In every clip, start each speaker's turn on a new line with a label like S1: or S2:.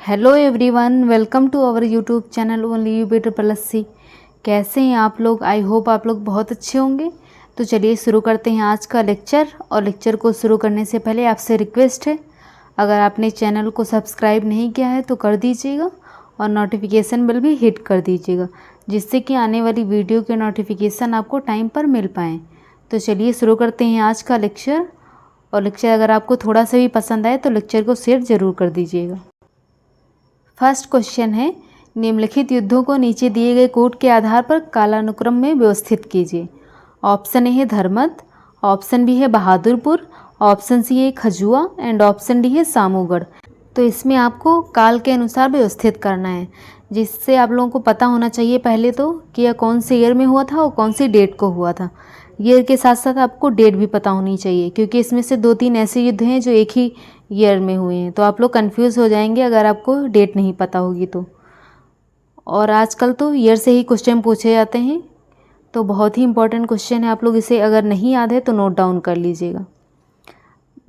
S1: Hello everyone, welcome to our YouTube channel only you better plus C. कैसे हैं आप लोग? आई होप आप लोग बहुत अच्छे होंगे। तो चलिए शुरू करते हैं आज का लेक्चर। और लेक्चर को शुरू करने से पहले आपसे रिक्वेस्ट है, अगर आपने चैनल को सब्सक्राइब नहीं किया है तो कर दीजिएगा और नोटिफिकेशन बेल भी हिट कर दीजिएगा, जिससे कि आने वाली वीडियो के नोटिफिकेशन आपको टाइम पर मिल पाएँ। तो चलिए शुरू करते हैं आज का लेक्चर। और लेक्चर अगर आपको थोड़ा सा भी पसंद आए तो लेक्चर को शेयर ज़रूर कर दीजिएगा। फर्स्ट क्वेश्चन है, निम्नलिखित युद्धों को नीचे दिए गए कोड के आधार पर कालानुक्रम में व्यवस्थित कीजिए। ऑप्शन ए है धर्मत, ऑप्शन बी है बहादुरपुर, ऑप्शन सी है खजुआ एंड ऑप्शन डी है सामूगढ़। तो इसमें आपको काल के अनुसार व्यवस्थित करना है, जिससे आप लोगों को पता होना चाहिए पहले तो कि यह कौन से ईयर में हुआ था और कौन सी डेट को हुआ था। ईयर के साथ साथ आपको डेट भी पता होनी चाहिए, क्योंकि इसमें से 2-3 ऐसे युद्ध हैं जो एक ही ईयर में हुए हैं, तो आप लोग कंफ्यूज हो जाएंगे अगर आपको डेट नहीं पता होगी तो। और आजकल तो ईयर से ही क्वेश्चन पूछे जाते हैं, तो बहुत ही इंपॉर्टेंट क्वेश्चन है। आप लोग इसे अगर नहीं याद है तो नोट डाउन कर लीजिएगा।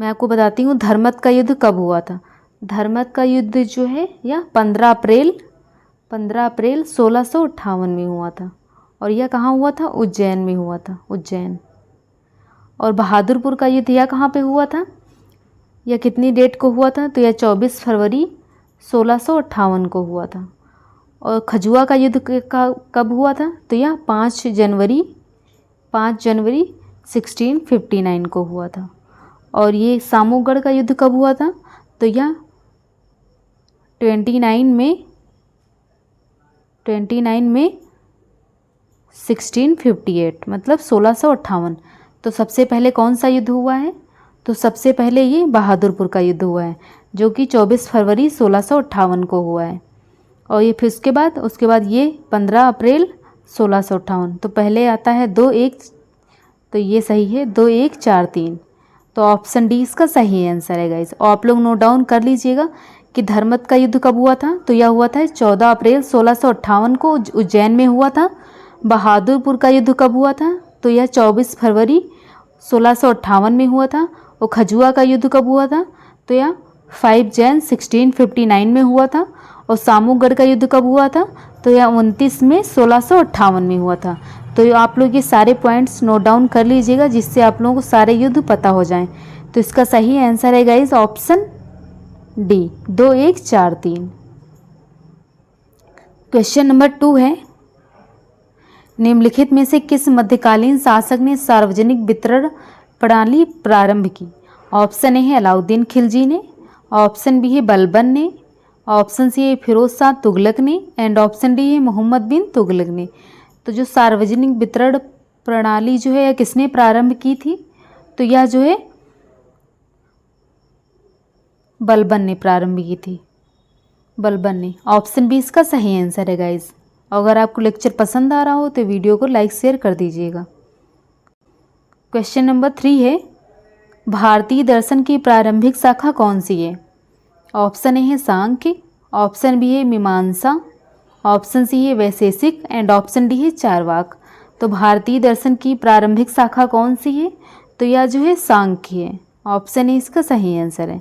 S1: मैं आपको बताती हूँ धर्मत का युद्ध कब हुआ था। धर्मत का युद्ध जो है यह 15 अप्रैल 1658 में हुआ था। और यह कहाँ हुआ था? उज्जैन में हुआ था, उज्जैन। और बहादुरपुर का युद्ध यह कहाँ पे हुआ था? यह कितनी डेट को हुआ था? तो यह 24 फरवरी 1658 को हुआ था। और खजुआ का युद्ध कब हुआ था? तो यह 5 जनवरी 1659 को हुआ था। और ये सामूगढ़ का युद्ध कब हुआ था? तो यह 29 में 1658, मतलब 1658। तो सबसे पहले कौन सा युद्ध हुआ है? तो सबसे पहले ये बहादुरपुर का युद्ध हुआ है, जो कि 24 फरवरी 1658 को हुआ है। और ये फिर उसके बाद ये 15 अप्रैल 1658। तो पहले आता है 2-1, तो ये सही है 2-1-4-3। तो ऑप्शन डी इसका सही आंसर है गाइस। और आप लोग नोट डाउन कर लीजिएगा कि धर्मत का युद्ध कब हुआ था। तो यह हुआ था 14 अप्रैल 1658 को उज्जैन में हुआ था। बहादुरपुर का युद्ध कब हुआ था? तो यह 24 फरवरी 1658 में हुआ था। और खजुआ का युद्ध कब हुआ था? तो यह 5 जैन 1659 में हुआ था। और सामूगढ़ का युद्ध कब हुआ था? तो यह 29 में 1658 में हुआ था। तो आप लोग ये सारे पॉइंट्स नोट डाउन कर लीजिएगा, जिससे आप लोगों को सारे युद्ध पता हो जाएं। तो इसका सही आंसर है guys option D, 2-1-4-3। Question number 2 है, निम्नलिखित में से किस मध्यकालीन शासक ने सार्वजनिक वितरण प्रणाली प्रारंभ की? ऑप्शन ए है अलाउद्दीन खिलजी ने, ऑप्शन बी है बलबन ने, ऑप्शन सी है फिरोज शाह तुगलक ने एंड ऑप्शन डी है मोहम्मद बिन तुगलक ने। तो जो सार्वजनिक वितरण प्रणाली जो है यह किसने प्रारंभ की थी? तो यह जो है बलबन ने प्रारंभ की थी, बलबन ने। ऑप्शन बी इसका सही आंसर है गाइज। अगर आपको लेक्चर पसंद आ रहा हो तो वीडियो को लाइक शेयर कर दीजिएगा। क्वेश्चन नंबर 3 है, भारतीय दर्शन की प्रारंभिक शाखा कौन सी है? ऑप्शन ए है सांख्य, ऑप्शन बी है मीमांसा, ऑप्शन सी है वैशेषिक एंड ऑप्शन डी है चारवाक। तो भारतीय दर्शन की प्रारंभिक शाखा कौन सी है? तो यह जो है सांख्य है। ऑप्शन ए इसका सही आंसर है।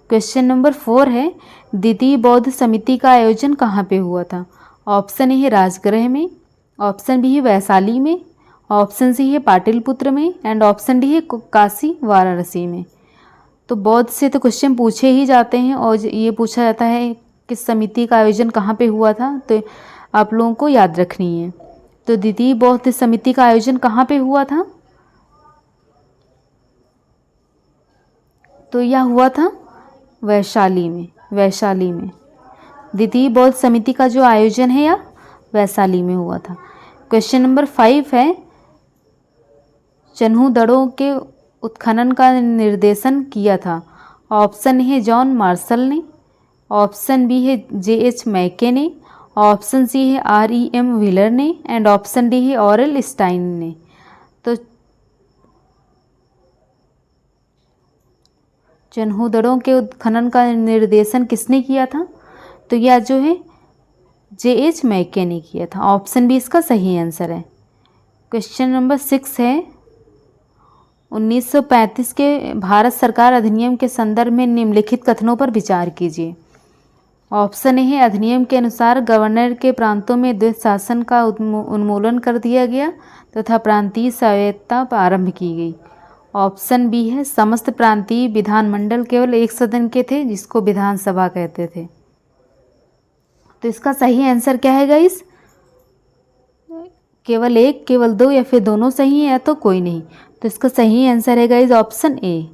S1: क्वेश्चन नंबर 4 है, द्वितीय बौद्ध समिति का आयोजन कहाँ पे हुआ था? ऑप्शन ए है राजगृह में, ऑप्शन बी है वैशाली में, ऑप्शन सी है पाटलिपुत्र में एंड ऑप्शन डी है काशी वाराणसी में। तो बौद्ध से तो क्वेश्चन पूछे ही जाते हैं, और ये पूछा जाता है किस समिति का आयोजन कहाँ पे हुआ था, तो आप लोगों को याद रखनी है। तो द्वितीय बौद्ध समिति का आयोजन कहाँ पे हुआ था? तो यह हुआ था वैशाली में, वैशाली में। द्वितीय बौद्ध समिति का जो आयोजन है यह वैशाली में हुआ था। क्वेश्चन नंबर 5 है, चन्हूदड़ों के उत्खनन का निर्देशन किया था? ऑप्शन है जॉन मार्शल ने, ऑप्शन बी है J.H. मैके ने, ऑप्शन सी है R.E.M. व्हीलर ने एंड ऑप्शन डी है ऑरेल स्टाइन ने। तो चन्हूदड़ों के उत्खनन का निर्देशन किसने किया था? तो यह जो है J.H. मैके ने किया था। ऑप्शन बी इसका सही आंसर है। क्वेश्चन नंबर 6 है, 1935 के भारत सरकार अधिनियम के संदर्भ में निम्नलिखित कथनों पर विचार कीजिए। ऑप्शन ए है अधिनियम के अनुसार गवर्नर के प्रांतों में द्वैत शासन का उन्मूलन कर दिया गया तथा प्रांतीय स्वायत्तता आरंभ की गई। ऑप्शन बी है समस्त प्रांतीय विधानमंडल केवल एक सदन के थे जिसको विधानसभा कहते थे। तो इसका सही आंसर क्या है गाइस? केवल एक, केवल दो या फिर दोनों सही है या तो कोई नहीं। तो इसका सही आंसर है guys option A.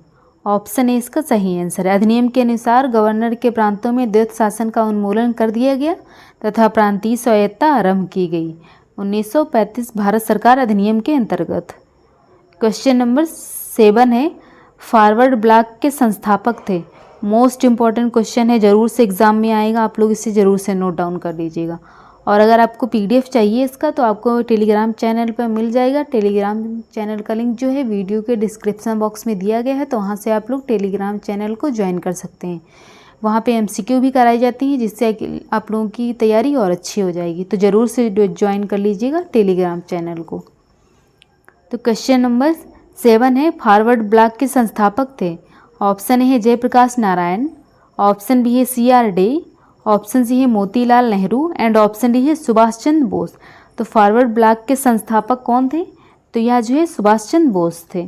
S1: Option A इसका सही आंसर है। अधिनियम के अनुसार गवर्नर के प्रांतों में द्वैत शासन का उन्मूलन कर दिया गया तथा प्रांतीय स्वायत्तता आरंभ की गई 1935 भारत सरकार अधिनियम के अंतर्गत। क्वेश्चन नंबर 7 है फॉरवर्ड ब्लॉक के संस्थापक थे। मोस्ट इम्पॉर्टेंट क्वेश्चन है, ज़रूर से एग्जाम में आएगा, आप लोग इसे ज़रूर से नोट डाउन कर लीजिएगा। और अगर आपको पीडीएफ चाहिए इसका तो आपको टेलीग्राम चैनल पर मिल जाएगा। टेलीग्राम चैनल का लिंक जो है वीडियो के डिस्क्रिप्शन बॉक्स में दिया गया है, तो वहाँ से आप लोग टेलीग्राम चैनल को ज्वाइन कर सकते हैं। वहाँ पे एमसीक्यू भी कराई जाती हैं जिससे आप लोगों की तैयारी और अच्छी हो जाएगी। तो ज़रूर से ज्वाइन कर लीजिएगा टेलीग्राम चैनल को। तो क्वेश्चन नंबर 7 है फॉरवर्ड ब्लॉक के संस्थापक थे। ऑप्शन ए है जयप्रकाश नारायण, ऑप्शन बी है CR डे, ऑप्शन सी है Motilal Nehru and option D है सुभाष चंद्र बोस। तो फॉरवर्ड ब्लॉक के संस्थापक कौन थे? तो यह जो है सुभाष चंद्र बोस थे।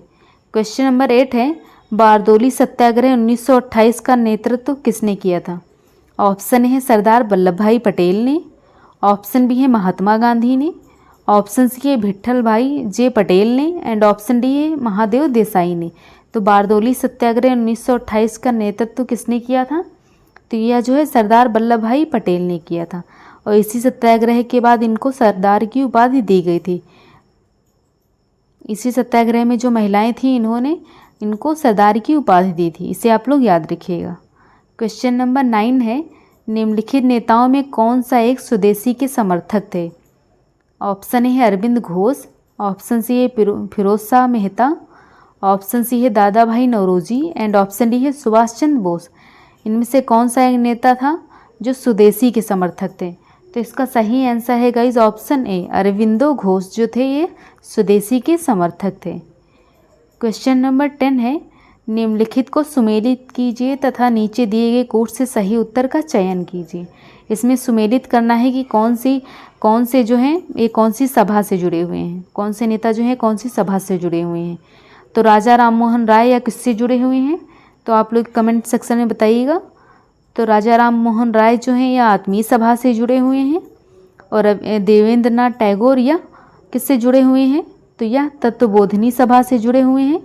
S1: क्वेश्चन नंबर 8 है बारदोली सत्याग्रह 1928 का नेतृत्व किसने किया था? ऑप्शन ए है सरदार वल्लभ भाई पटेल ने, ऑप्शन बी है महात्मा गांधी ने, ऑप्शन सी है विट्ठल भाई जे पटेल ने एंड ऑप्शन डी है महादेव देसाई ने। तो बारदोली सत्याग्रह 1928 का नेतृत्व किसने किया था? तो यह जो है सरदार वल्लभ भाई पटेल ने किया था। और इसी सत्याग्रह के बाद इनको सरदार की उपाधि दी गई थी। इसी सत्याग्रह में जो महिलाएं थीं इन्होंने इनको सरदार की उपाधि दी थी। इसे आप लोग याद रखिएगा। क्वेश्चन नंबर 9 है निम्नलिखित नेताओं में कौन सा एक स्वदेशी के समर्थक थे? ऑप्शन ए है अरविंद घोष, ऑप्शन सी है फिरोज शाह मेहता, ऑप्शन सी है दादा भाई नौरोजी एंड ऑप्शन डी है सुभाष चंद्र बोस। इनमें से कौन सा एक नेता था जो स्वदेशी के समर्थक थे? तो इसका सही आंसर है guys option A Aurobindo Ghosh जो थे ये स्वदेशी के समर्थक थे। क्वेश्चन नंबर 10 है निम्नलिखित को सुमेलित कीजिए तथा नीचे दिए गए कोट से सही उत्तर का चयन कीजिए। इसमें सुमेलित करना है कि कौन से जो हैं ये कौन सी सभा से जुड़े हुए हैं, कौन से नेता जो हैं कौन सी सभा से जुड़े हुए हैं। तो राजा राम मोहन राय या किससे जुड़े हुए हैं? तो आप लोग कमेंट सेक्शन में बताइएगा। तो राजा राम मोहन राय जो हैं या आत्मीय सभा से जुड़े हुए हैं। और देवेंद्र नाथ टैगोर या किससे जुड़े हुए हैं? तो यह तत्वबोधिनी सभा से जुड़े हुए हैं।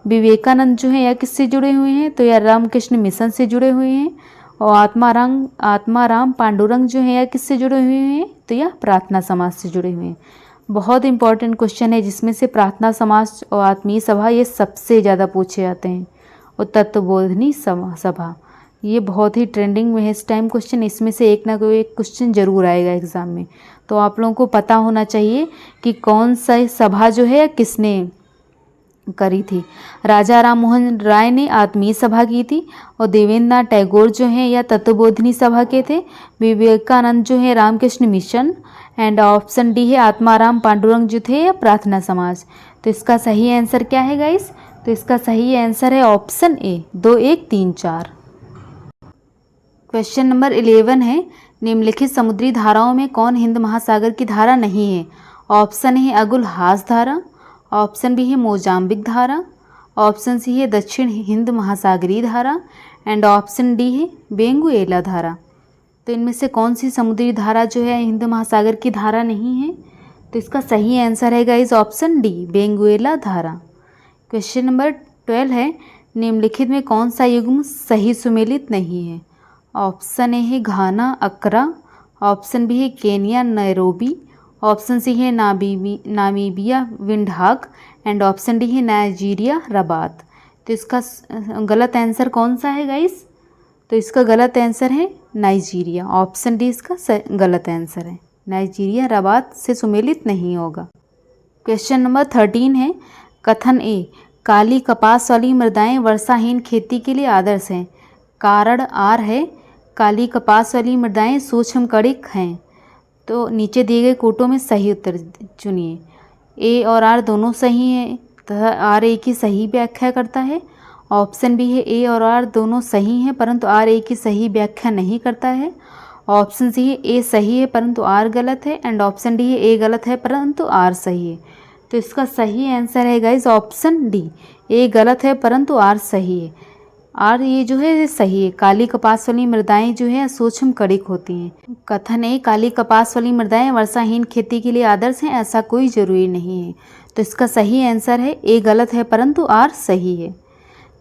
S1: विवेकानंद जो हैं या किससे जुड़े हुए हैं? तो यह रामकृष्ण मिशन से जुड़े हुए हैं। और आत्माराम पांडुरंग जो हैं या किससे जुड़े हुए हैं? तो यह प्रार्थना समाज से जुड़े हुए हैं। बहुत इंपॉर्टेंट क्वेश्चन है जिसमें से प्रार्थना समाज और आत्मीय सभा ये सबसे ज़्यादा पूछे जाते हैं। और तत्वबोधिनी सभा ये बहुत ही ट्रेंडिंग में है इस टाइम क्वेश्चन। इसमें से एक ना कोई एक क्वेश्चन जरूर आएगा एग्जाम में। तो आप लोगों को पता होना चाहिए कि कौन सा सभा जो है किसने करी थी। राजा राम मोहन राय ने आत्मीय सभा की थी और देवेंद्र नाथ टैगोर जो हैं या तत्वबोधिनी सभा के थे। विवेकानंद जो है Ramakrishna mission and option D है आत्माराम पांडुरंग जो थे या प्रार्थना समाज। तो इसका सही आंसर क्या है गाइस? तो इसका सही आंसर है ऑप्शन ए 2 1 3 4। क्वेश्चन नंबर 11 है निम्नलिखित समुद्री धाराओं में कौन हिंद महासागर की धारा नहीं है? ऑप्शन है अगुल हास धारा, ऑप्शन बी है मोजाम्बिक धारा, ऑप्शन सी है दक्षिण हिंद महासागरीय धारा एंड ऑप्शन डी है वेंगुएला धारा। तो इनमें से कौन सी समुद्री धारा जो है हिंद महासागर की धारा नहीं है? तो इसका सही आंसर है गाइस ऑप्शन डी वेंगुएला धारा। क्वेश्चन नंबर 12 है निम्नलिखित में कौन सा युग्म सही सुमेलित नहीं है? ऑप्शन ए है घाना अक्रा, ऑप्शन बी है केनिया नैरोबी, ऑप्शन सी है नामीबिया विंडहाक एंड ऑप्शन डी है नाइजीरिया रबात। तो इसका गलत आंसर कौन सा है गाइस? तो इसका गलत आंसर है नाइजीरिया। ऑप्शन डी इसका गलत आंसर है। नाइजीरिया रबात से सुमेलित नहीं होगा। क्वेश्चन नंबर 13 है कथन ए काली कपास वाली मृदाएं वर्षाहीन खेती के लिए आदर्श हैं। कारण आर है काली कपास वाली मृदाएं सूक्ष्म कणिक हैं। तो नीचे दिए गए कोटों में सही उत्तर चुनिए। ए और आर दोनों सही हैं तथा आर ए की सही व्याख्या करता है ऑप्शन बी है ए और आर दोनों सही हैं परंतु आर ए की सही व्याख्या नहीं करता है। ऑप्शन सी है ए सही है परंतु आर गलत है। एंड ऑप्शन डी है ए गलत है परंतु आर सही है। तो इसका सही आंसर है गाइज ऑप्शन डी, ए गलत है परंतु आर सही है। आर ये जो है सही है। काली कपास वाली मृदाएं जो है सूक्ष्म कणिक होती हैं। कथन ए काली कपास वाली मृदाएं वर्षाहीन खेती के लिए आदर्श हैं, ऐसा कोई जरूरी नहीं है। तो इसका सही आंसर है ए गलत है परंतु आर सही है।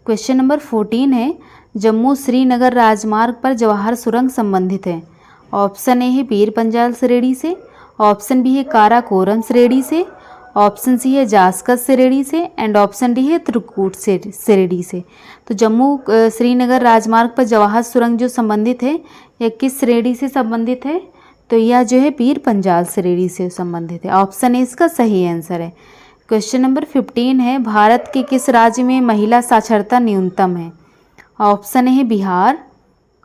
S1: क्वेश्चन नंबर 14 है, जम्मू श्रीनगर राजमार्ग पर जवाहर सुरंग संबंधित है। ऑप्शन ए है पीर पंजाल श्रेणी से, ऑप्शन बी है काराकोरम श्रेणी से, ऑप्शन सी है जासकत श्रेणी से एंड ऑप्शन डी है त्रिकूट श्रेणी से। तो जम्मू श्रीनगर राजमार्ग पर जवाहर सुरंग जो संबंधित है यह किस श्रेणी से संबंधित है? तो यह जो है पीर पंजाल श्रेणी से संबंधित है। ऑप्शन ए इसका सही आंसर है। क्वेश्चन नंबर 15 है, भारत के किस राज्य में महिला साक्षरता न्यूनतम है? ऑप्शन ए है बिहार,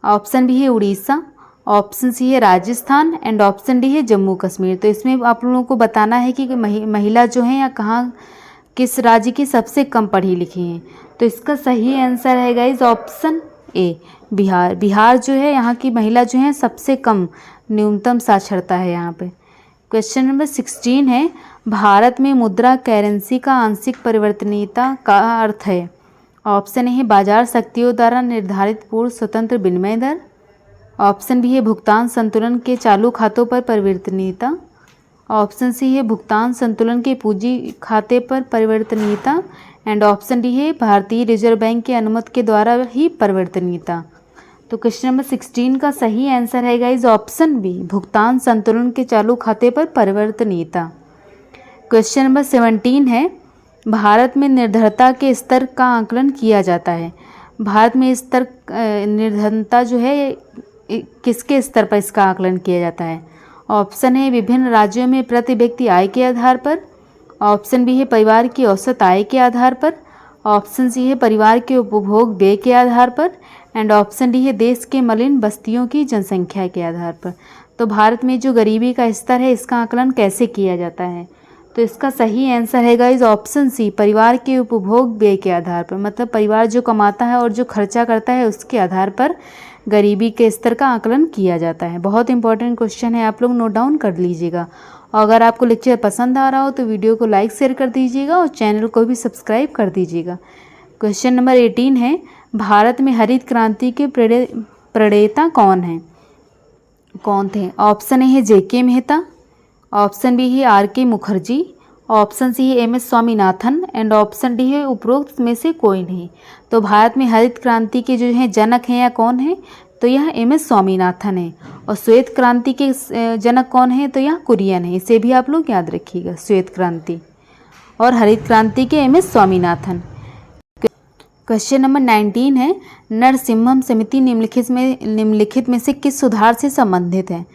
S1: ऑप्शन बी है उड़ीसा, ऑप्शन सी है राजस्थान एंड ऑप्शन डी है जम्मू कश्मीर। तो इसमें आप लोगों को बताना है कि महिला जो है या कहाँ किस राज्य की सबसे कम पढ़ी लिखी हैं। तो इसका सही आंसर है guys option A Bihar. Bihar जो है यहाँ की महिला जो है सबसे कम न्यूनतम साक्षरता है यहाँ पे। क्वेश्चन नंबर 16 है, भारत में मुद्रा करेंसी का आंशिक परिवर्तनीयता का अर्थ है। ऑप्शन ए है बाजार शक्तियों द्वारा निर्धारित पूर्व स्वतंत्र विनिमय दर, ऑप्शन बी है भुगतान संतुलन के चालू खातों पर परिवर्तनीयता, ऑप्शन सी है भुगतान संतुलन के पूंजी खाते पर परिवर्तनीयता एंड ऑप्शन डी है भारतीय रिजर्व बैंक के अनुमति के द्वारा ही परिवर्तनीयता। तो क्वेश्चन नंबर 16 का सही आंसर है गाइज ऑप्शन बी भुगतान संतुलन के चालू खाते पर परिवर्तनीयता। क्वेश्चन नंबर 17 है, भारत में निर्धनता के स्तर का आकलन किया जाता है। भारत में स्तर निर्धनता जो है किसके स्तर पर इसका आकलन किया जाता है? ऑप्शन है विभिन्न राज्यों में प्रति व्यक्ति आय के आधार पर, ऑप्शन बी है परिवार की औसत आय के आधार पर, ऑप्शन सी है परिवार के उपभोग व्यय के आधार पर एंड ऑप्शन डी है देश के मलिन बस्तियों की जनसंख्या के आधार पर। तो भारत में जो गरीबी का स्तर है इसका आकलन कैसे किया जाता है? तो इसका सही आंसर है गाइज ऑप्शन सी परिवार के उपभोग व्यय के आधार पर। मतलब परिवार जो कमाता है और जो खर्चा करता है उसके आधार पर गरीबी के स्तर का आकलन किया जाता है। बहुत इंपॉर्टेंट क्वेश्चन है, आप लोग नोट डाउन कर लीजिएगा। और अगर आपको लेक्चर पसंद आ रहा हो तो वीडियो को लाइक शेयर कर दीजिएगा और चैनल को भी सब्सक्राइब कर दीजिएगा। क्वेश्चन नंबर 18 है, भारत में हरित क्रांति के प्रणेता कौन थे? ऑप्शन ए है JK मेहता, ऑप्शन बी है RK मुखर्जी, ऑप्शन सी है MS Swaminathan and option D है उपरोक्त में से कोई नहीं। तो भारत में हरित क्रांति के जो है जनक हैं या कौन है? तो यह MS स्वामीनाथन है। और श्वेत क्रांति के जनक कौन है? तो यह कुरियन है। इसे भी आप लोग याद रखिएगा, श्वेत क्रांति और हरित क्रांति के MS स्वामीनाथन। क्वेश्चन नंबर 19 है, नरसिम्हम समिति निम्नलिखित में से किस सुधार से संबंधित है?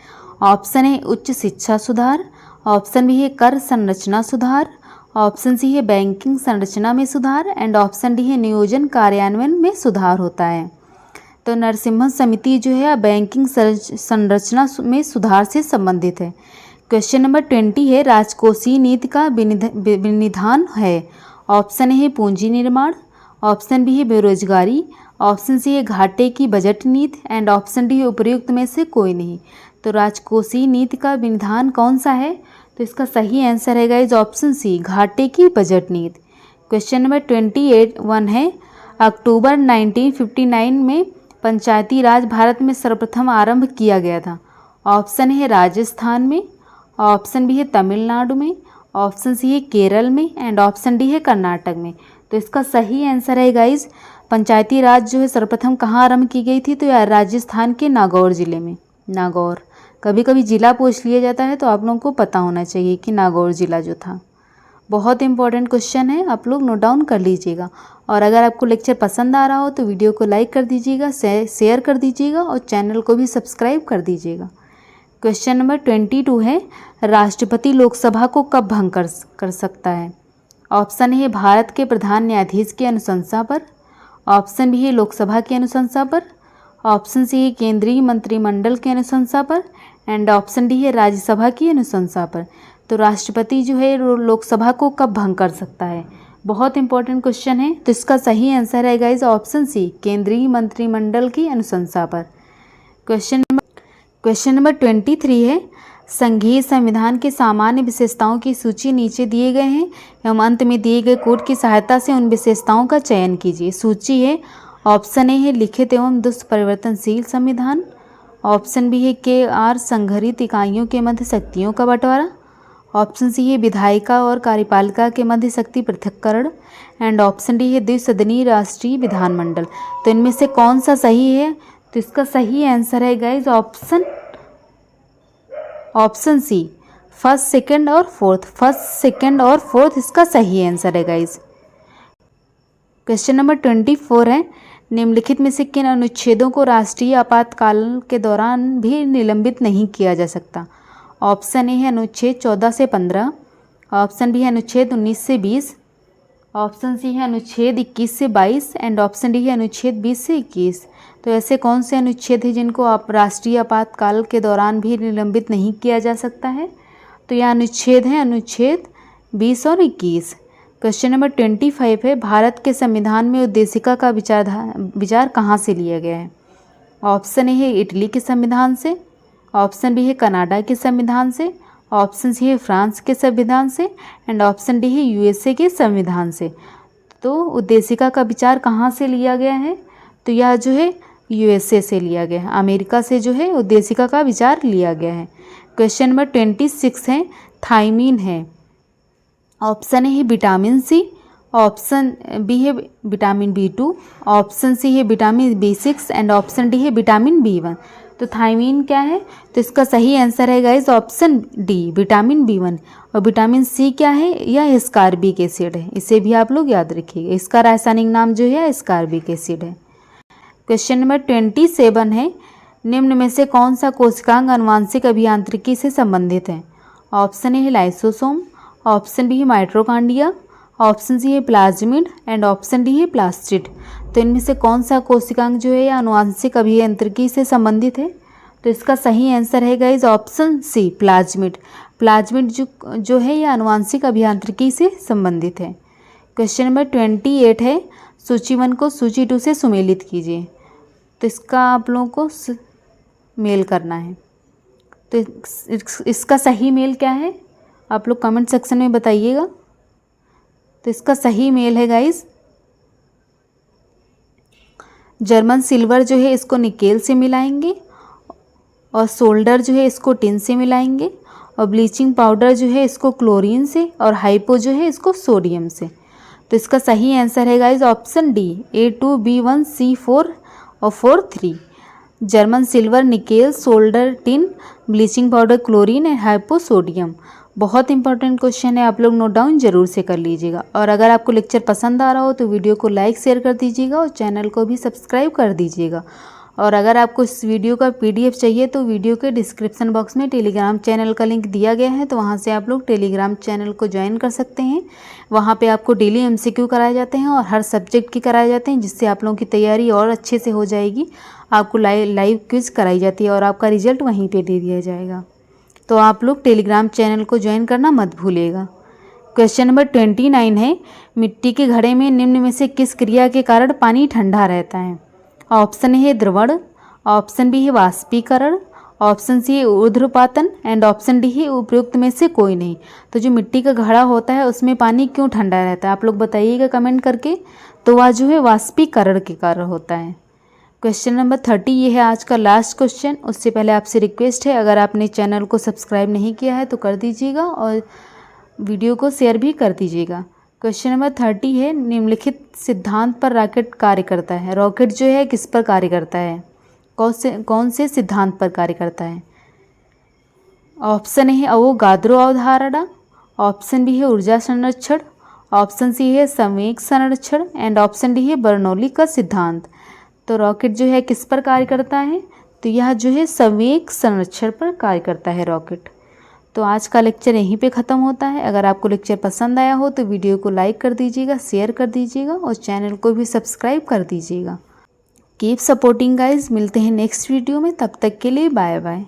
S1: ऑप्शन ए उच्च शिक्षा सुधार, ऑप्शन बी है कर संरचना सुधार, ऑप्शन सी है बैंकिंग संरचना में सुधार एंड ऑप्शन डी है नियोजन कार्यान्वयन में सुधार होता है। तो नरसिम्हम समिति जो है बैंकिंग संरचना में सुधार से संबंधित है। क्वेश्चन नंबर 20 है, राजकोषीय नीति का विनिधान है। ऑप्शन ए है पूंजी निर्माण, ऑप्शन बी है बेरोजगारी, ऑप्शन सी है घाटे की बजट नीति एंड ऑप्शन डी है उपर्युक्त में से कोई नहीं। तो राजकोषीय नीति का विनिधान कौन सा है? तो इसका सही आंसर है गाइज ऑप्शन सी घाटे की बजट नीति। क्वेश्चन नंबर 28 है, अक्टूबर 1959 में पंचायती राज भारत में सर्वप्रथम आरंभ किया गया था। ऑप्शन है राजस्थान में, ऑप्शन बी है तमिलनाडु में, ऑप्शन सी है केरल में एंड ऑप्शन डी है कर्नाटक में। तो इसका सही आंसर है गाइज पंचायती राज जो है सर्वप्रथम कहाँ आरंभ की गई थी? तो यह राजस्थान के नागौर जिले में। नागौर, कभी कभी जिला पूछ लिया जाता है तो आप लोगों को पता होना चाहिए कि नागौर जिला जो था। बहुत इंपॉर्टेंट क्वेश्चन है, आप लोग नोट डाउन कर लीजिएगा। और अगर आपको लेक्चर पसंद आ रहा हो तो वीडियो को लाइक कर दीजिएगा, शेयर कर दीजिएगा और चैनल को भी सब्सक्राइब कर दीजिएगा। क्वेश्चन नंबर 22 है, राष्ट्रपति लोकसभा को कब भंग कर सकता है? ऑप्शन है भारत के प्रधान न्यायाधीश की अनुशंसा पर, ऑप्शन बी है लोकसभा की अनुशंसा पर, ऑप्शन सी है केंद्रीय मंत्रिमंडल की अनुशंसा पर एंड ऑप्शन डी है राज्यसभा की अनुशंसा पर। तो राष्ट्रपति जो है लोकसभा को कब भंग कर सकता है? बहुत इंपॉर्टेंट क्वेश्चन है। तो इसका सही आंसर है गाइज ऑप्शन सी, केंद्रीय मंत्रिमंडल की अनुशंसा पर। क्वेश्चन नंबर 23 है, संघीय संविधान के सामान्य विशेषताओं की सूची नीचे दिए गए हैं एवं अंत में दिए गए कोड की सहायता से उन विशेषताओं का चयन कीजिए। सूची है, ऑप्शन ए है लिखित एवं दुष्परिवर्तनशील संविधान, ऑप्शन बी है KR संघरित इकाइयों के मध्य शक्तियों का बंटवारा, ऑप्शन सी है विधायिका और कार्यपालिका के मध्य शक्ति पृथक्करण, एंड ऑप्शन डी है द्विसदनीय राष्ट्रीय विधानमंडल। तो इनमें से कौन सा सही है? तो इसका सही आंसर है guys option C, first second और फोर्थ इसका सही आंसर है गाइज। क्वेश्चन नंबर 24 है, निम्नलिखित में से किन अनुच्छेदों को राष्ट्रीय आपातकाल के दौरान भी निलंबित नहीं किया जा सकता? ऑप्शन ए है अनुच्छेद 14 से 15, ऑप्शन बी है अनुच्छेद 19 से 20, ऑप्शन सी है अनुच्छेद 21 से 22 एंड ऑप्शन डी है अनुच्छेद 20 से 21। तो ऐसे कौन से अनुच्छेद हैं जिनको आप राष्ट्रीय आपातकाल के दौरान भी निलंबित नहीं किया जा सकता है? तो यह अनुच्छेद है अनुच्छेद 20 और 21। क्वेश्चन नंबर 25 है, भारत के संविधान में उद्देशिका का विचार कहाँ से लिया गया है? ऑप्शन ए है इटली के संविधान से, ऑप्शन बी है कनाडा के संविधान से, ऑप्शन सी है फ्रांस के संविधान से एंड ऑप्शन डी है USA के संविधान से। तो उद्देशिका का विचार कहाँ से लिया गया है? तो यह जो है USA से लिया गया है, अमेरिका से जो है उद्देशिका का विचार लिया गया है। क्वेश्चन नंबर 26 है, थायमीन है, ऑप्शन ए है विटामिन सी, ऑप्शन बी है विटामिन B2, ऑप्शन सी है vitamin B6 and option D है विटामिन B1। तो थायमीन क्या है? तो इसका सही आंसर है guys option D, vitamin B1। और विटामिन सी क्या है? यह एस्कॉर्बिक एसिड है, इसे भी आप लोग याद रखिएगा, इसका रासायनिक नाम जो है एस्कॉर्बिक एसिड है। क्वेश्चन नंबर 27 है, निम्न में से कौन सा कोशिकांग आनुवांशिक अभियांत्रिकी से संबंधित है? ऑप्शन ए है लाइसोसोम, ऑप्शन बी है माइटोकॉन्ड्रिया, ऑप्शन सी है प्लाज्मिड एंड ऑप्शन डी है प्लास्टिड। तो इनमें से कौन सा कोशिकांग जो है आनुवांशिक अभियांत्रिकी से संबंधित है? तो इसका सही आंसर है guys option C, plasmid. Plasmid जो है यह आनुवांशिक अभियांत्रिकी से संबंधित है। क्वेश्चन नंबर 28 है, सूची 1 को सूची 2 से सुमेलित कीजिए। तो इसका आप लोगों को मेल करना है। तो इसका सही मेल क्या है? आप लोग कमेंट सेक्शन में बताइएगा। तो इसका सही मेल है गाइज, जर्मन सिल्वर जो है इसको निकेल से मिलाएंगे, और सोल्डर जो है इसको टिन से मिलाएंगे, और ब्लीचिंग पाउडर जो है इसको क्लोरीन से, और हाइपो जो है इसको सोडियम से। तो इसका सही आंसर है guys option D, A2B1 C4 और 4 German silver, nickel, solder, tin, bleaching powder, chlorine and hypo sodium. बहुत इंपॉर्टेंट क्वेश्चन है, आप लोग नोट डाउन जरूर से कर लीजिएगा। और अगर आपको लेक्चर पसंद आ रहा हो तो वीडियो को लाइक शेयर कर दीजिएगा और चैनल को भी सब्सक्राइब कर दीजिएगा। और अगर आपको इस वीडियो का PDF चाहिए तो वीडियो के डिस्क्रिप्शन बॉक्स में टेलीग्राम चैनल का लिंक दिया गया है, तो वहाँ से आप लोग टेलीग्राम चैनल को ज्वाइन कर सकते हैं। वहाँ पे आपको डेली MCQ कराए जाते हैं और हर सब्जेक्ट के कराए जाते हैं, जिससे आप लोगों की तैयारी और अच्छे से हो जाएगी। आपको लाइव क्विज कराई जाती है और आपका रिजल्ट वहीं पर दे दिया जाएगा। तो आप लोग टेलीग्राम चैनल को ज्वाइन करना मत भूलिएगा। क्वेश्चन नंबर 29 है, मिट्टी के घड़े में निम्न में से किस क्रिया के कारण पानी ठंडा रहता है? ऑप्शन ए है द्रवण, ऑप्शन बी है वाष्पीकरण, ऑप्शन सी है ऊर्ध्वपातन एंड ऑप्शन डी है उपयुक्त में से कोई नहीं। तो जो मिट्टी का घड़ा होता है उसमें पानी क्यों ठंडा रहता है? आप लोग बताइएगा कमेंट करके। तो वह जो है वाष्पीकरण के कारण होता है। क्वेश्चन नंबर 30 ये है आज का लास्ट क्वेश्चन। उससे पहले आपसे रिक्वेस्ट है, अगर आपने चैनल को सब्सक्राइब नहीं किया है तो कर दीजिएगा और वीडियो को शेयर भी कर दीजिएगा। क्वेश्चन नंबर 30 है, निम्नलिखित सिद्धांत पर रॉकेट कार्य करता है। रॉकेट जो है किस पर कार्य करता है? कौन से सिद्धांत पर कार्य करता है? ऑप्शन ए है अवोगाद्रो अवधारणा, ऑप्शन बी है ऊर्जा संरक्षण, ऑप्शन सी है संवेग संरक्षण एंड ऑप्शन डी है बर्नौली का सिद्धांत। तो रॉकेट जो है किस पर कार्य करता है? तो यह जो है संवेग संरक्षण पर कार्य करता है रॉकेट। तो आज का लेक्चर यहीं पे ख़त्म होता है। अगर आपको लेक्चर पसंद आया हो तो वीडियो को लाइक कर दीजिएगा, शेयर कर दीजिएगा और चैनल को भी सब्सक्राइब कर दीजिएगा। Keep supporting guys. मिलते हैं नेक्स्ट वीडियो में, तब तक के लिए बाय बाय।